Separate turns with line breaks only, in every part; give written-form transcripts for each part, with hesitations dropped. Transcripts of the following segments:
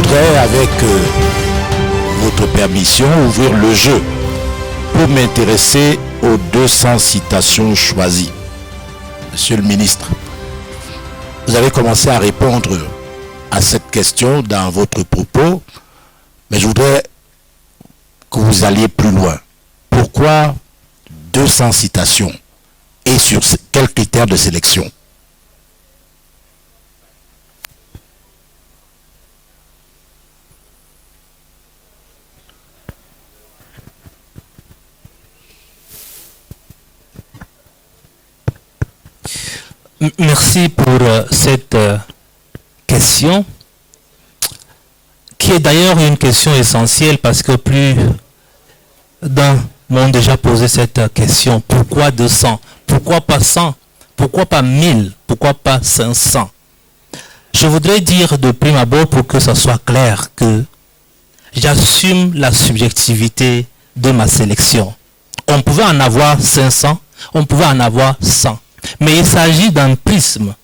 voudrais, avec votre permission, ouvrir le jeu pour m'intéresser aux 200 citations choisies. Monsieur le ministre, vous avez commencé à répondre à cette question dans votre propos, mais je voudrais que vous alliez plus loin. Pourquoi 200 citations et sur quels critères de sélection?
Merci pour cette question, qui est d'ailleurs une question essentielle parce que plus d'un m'ont déjà posé cette question. Pourquoi 200? Pourquoi pas 100? Pourquoi pas 1000? Pourquoi pas 500? Je voudrais dire de prime abord, pour que ça soit clair, que j'assume la subjectivité de ma sélection. On pouvait en avoir 500, on pouvait en avoir 100. Mais il s'agit d'un prisme,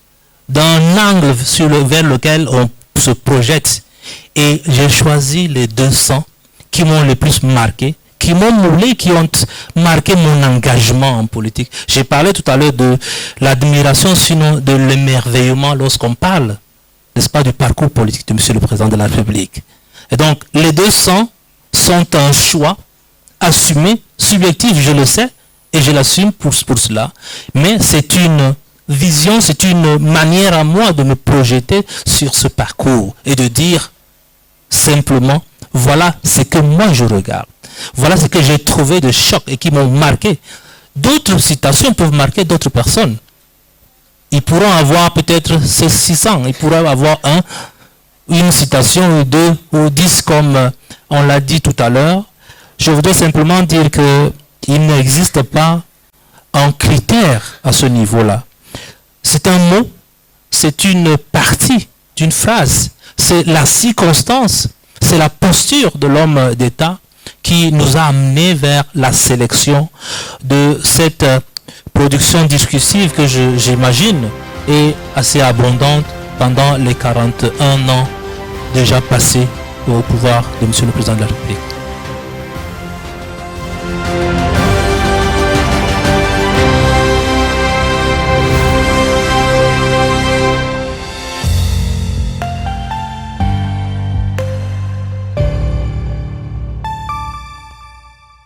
d'un angle vers lequel on se projette. Et j'ai choisi les 200 qui m'ont le plus marqué, qui m'ont moulé, qui ont marqué mon engagement en politique. J'ai parlé tout à l'heure de l'admiration, sinon de l'émerveillement lorsqu'on parle, n'est-ce pas, du parcours politique de M. le Président de la République. Et donc, les 200 sont un choix assumé, subjectif, je le sais, et je l'assume pour cela. Mais c'est une vision, c'est une manière à moi de me projeter sur ce parcours et de dire simplement, voilà ce que moi je regarde. Voilà ce que j'ai trouvé de choc et qui m'ont marqué. D'autres citations peuvent marquer d'autres personnes. Ils pourront avoir peut-être 600, ils pourraient avoir une citation ou 2 ou 10 comme on l'a dit tout à l'heure. Je voudrais simplement dire qu'il n'existe pas un critère à ce niveau-là. C'est un mot, c'est une partie d'une phrase, c'est la circonstance, c'est la posture de l'homme d'État qui nous a amenés vers la sélection de cette production discursive que j'imagine est assez abondante pendant les 41 ans déjà passés au pouvoir de M. le Président de la République.